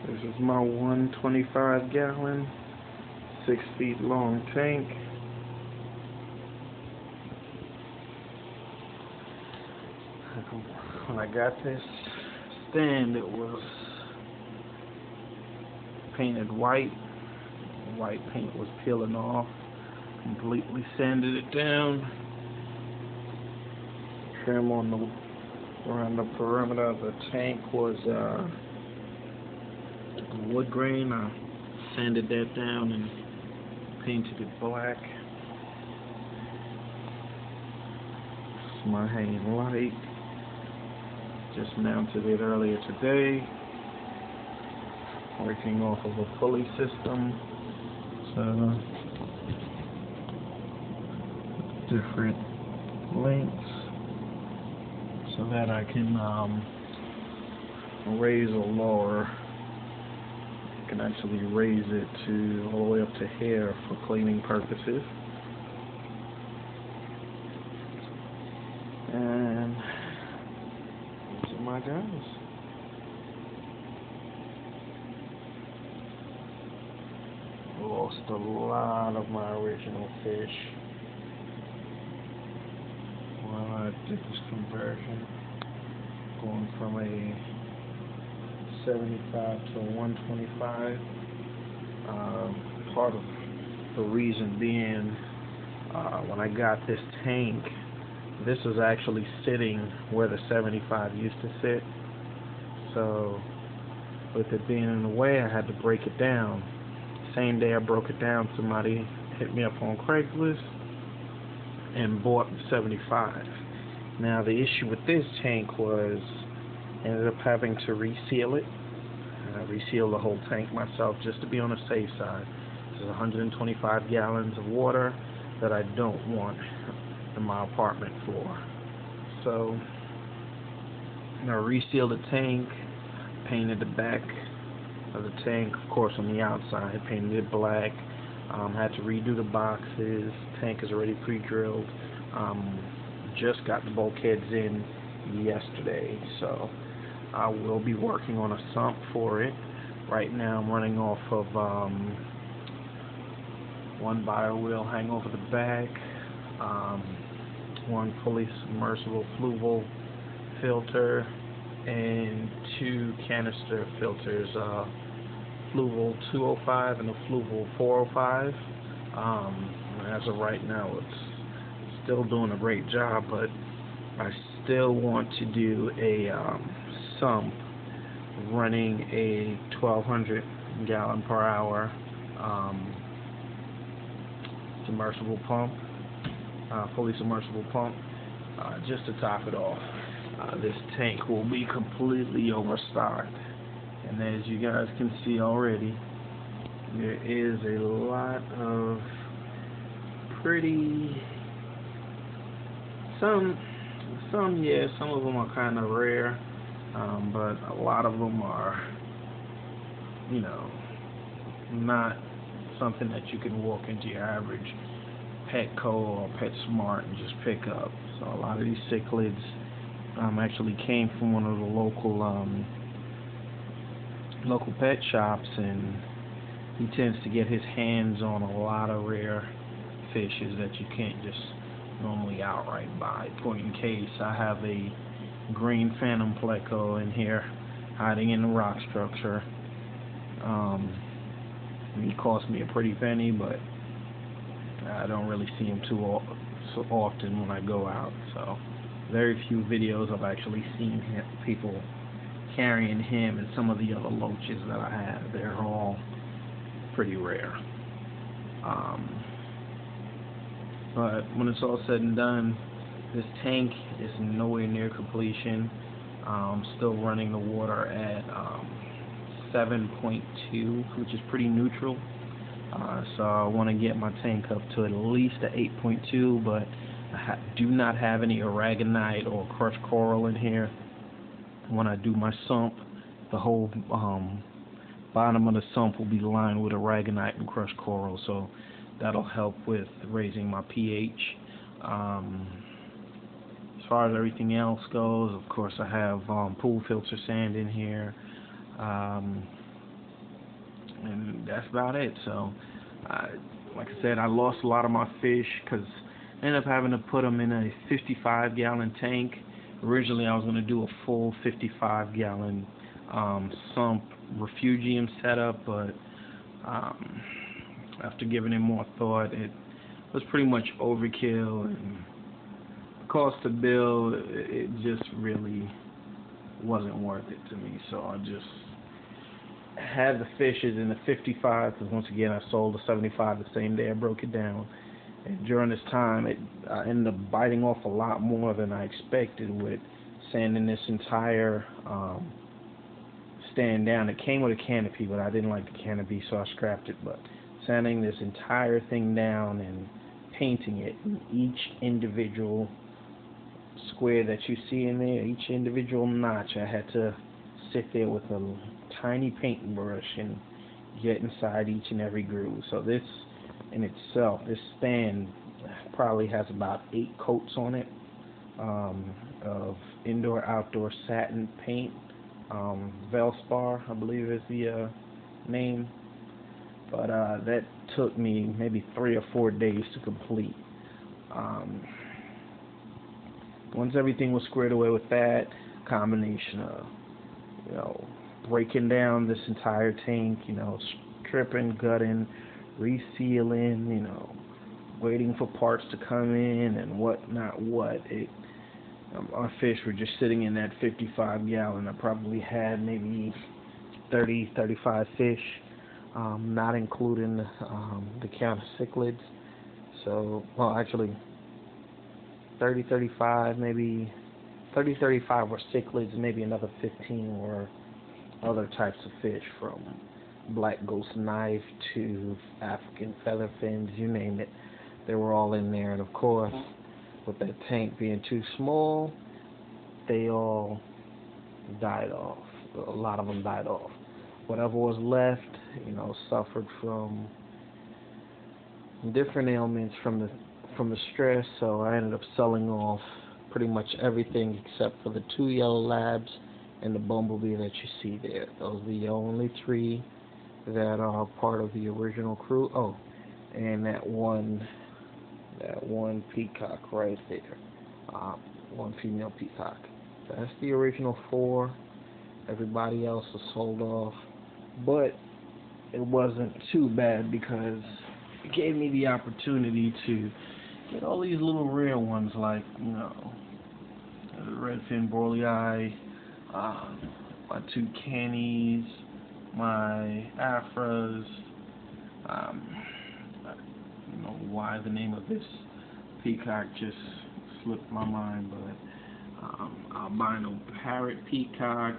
This is my 125 gallon, 6 feet long tank. When I got this stand, it was painted white. White paint was peeling off. Completely sanded it down. Trim on the around the perimeter of the tank was wood grain. I sanded that down and painted it black. This is my hanging light. Just mounted it earlier today. Working off of a pulley system. So different lengths so that I can raise or lower. I can actually raise it to all the way up to here for cleaning purposes. And these are my guys. Lost a lot of my original fish while I did this conversion, going from a 75 to a 125. Part of the reason being, when I got this tank, this was actually sitting where the 75 used to sit. So with it being in the way, I had to break it down. Same day I broke it down, somebody hit me up on Craigslist and bought the 75. Now the issue with this tank was I ended up having to reseal it. I resealed the whole tank myself just to be on the safe side. This is 125 gallons of water that I don't want in my apartment floor. So I resealed the tank, painted the back of the tank, of course on the outside, painted it black. Had to redo the boxes. Tank is already pre-drilled. Just got the bulkheads in yesterday, so I will be working on a sump for it. Right now I'm running off of one bio wheel hang over the back, one fully submersible fluval filter, and 2 canister filters, fluval 205 and a fluval 405. As of right now, it's still doing a great job, but I still want to do a sump running a 1200 gallon per hour submersible pump, fully submersible pump, just to top it off. This tank will be completely overstocked, and as you guys can see already, there is a lot of pretty, some yeah, some of them are kind of rare, but a lot of them are, you know, not something that you can walk into your average Petco or PetSmart and just pick up. So a lot of these cichlids actually came from one of the local pet shops, and he tends to get his hands on a lot of rare fishes that you can't just normally outright buy. Point in case, I have a green phantom pleco in here hiding in the rock structure. He cost me a pretty penny, but I don't really see him so often when I go out. So very few videos I've actually seen people carrying him and some of the other loaches that I have. They're all pretty rare. But when it's all said and done, this tank is nowhere near completion. Still running the water at 7.2, which is pretty neutral. So I want to get my tank up to at least a 8.2, but I do not have any aragonite or crushed coral in here. When I do my sump, the whole bottom of the sump will be lined with aragonite and crushed coral, so that'll help with raising my pH. As far as everything else goes, of course I have pool filter sand in here. and that's about it. So, like I said, I lost a lot of my fish because I ended up having to put them in a 55-gallon tank. Originally, I was going to do a full 55-gallon sump refugium setup, but after giving it more thought, it was pretty much overkill, and the cost to build, it just really wasn't worth it to me. So I just had the fishes in the 55, because once again I sold the 75 the same day I broke it down. And during this time, I ended up biting off a lot more than I expected with sanding this entire stand down. It came with a canopy, but I didn't like the canopy, so I scrapped it. But sanding this entire thing down and painting it, in each individual square that you see in there, each individual notch, I had to sit there with a tiny paintbrush and get inside each and every groove. So this in itself, this stand probably has about 8 coats on it of indoor outdoor satin paint. Velspar, I believe is the name, but that took me maybe 3 or 4 days to complete. Once everything was squared away with that combination of, breaking down this entire tank, stripping, gutting, resealing, waiting for parts to come in and whatnot, our fish were just sitting in that 55-gallon. I probably had maybe 30, 35 fish, not including the count of cichlids. So, well, actually, 30, 35, maybe 30, 35 were cichlids, maybe another 15 were other types of fish, from black ghost knife to African featherfins, you name it. They were all in there, and of course, with that tank being too small, they all died off. A lot of them died off. Whatever was left, suffered from different ailments from the stress. So I ended up selling off pretty much everything except for the 2 yellow labs and the bumblebee that you see there. Those are the only 3 that are part of the original crew. Oh, and that one peacock right there, one female peacock. That's the original 4. Everybody else was sold off, but it wasn't too bad because it gave me the opportunity to get all these little rare ones, like the redfin borlei, my 2 cannies, my afras. I don't know why the name of this peacock just slipped my mind, but albino parrot peacock,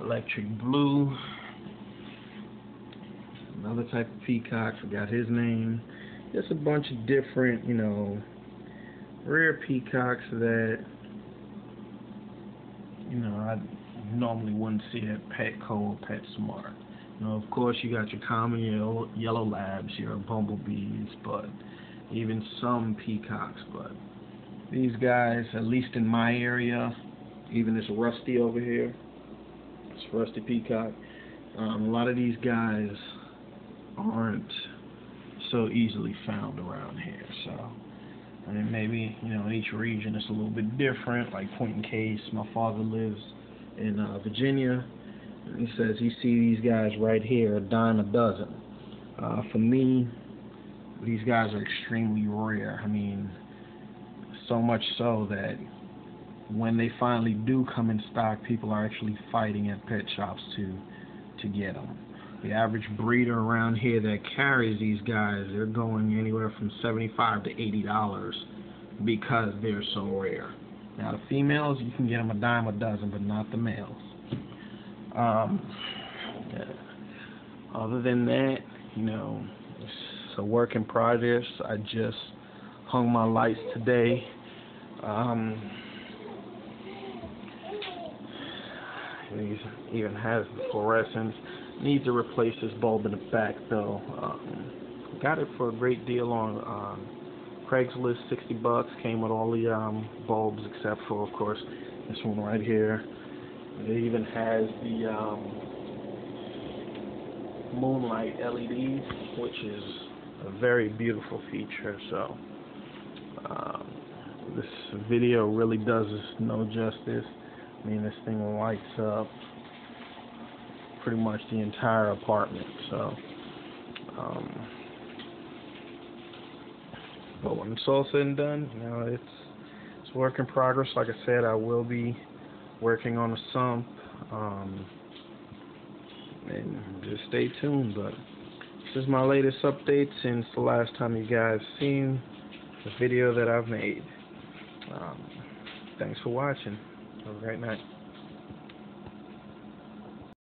electric blue, another type of peacock, forgot his name. Just a bunch of different, rare peacocks that, I normally wouldn't see at Petco or PetSmart. Of course, you got your common yellow labs, your bumblebees, but even some peacocks. But these guys, at least in my area, even this rusty over here, this rusty peacock, a lot of these guys aren't so easily found around here. So, maybe, in each region it's a little bit different. Like point in case, my father lives in Virginia. He says he sees these guys right here, a dime a dozen. For me, these guys are extremely rare. So much so that when they finally do come in stock, people are actually fighting at pet shops to get them. The average breeder around here that carries these guys, they're going anywhere from $75 to $80 because they're so rare. Now the females, you can get them a dime a dozen, but not the males. Other than that, it's a work in progress. I just hung my lights today. It even has the fluorescence. Need to replace this bulb in the back though. Got it for a great deal on Craigslist, $60. Came with all the bulbs except for, of course, this one right here. It even has the moonlight LEDs, which is a very beautiful feature. So this video really does us no justice. I mean, this thing lights up pretty much the entire apartment. So but when it's all said and done, you know, it's work in progress. Like I said, I will be working on a sump, and just stay tuned. But this is my latest update since the last time you guys seen the video that I've made. Thanks for watching. Have a great night.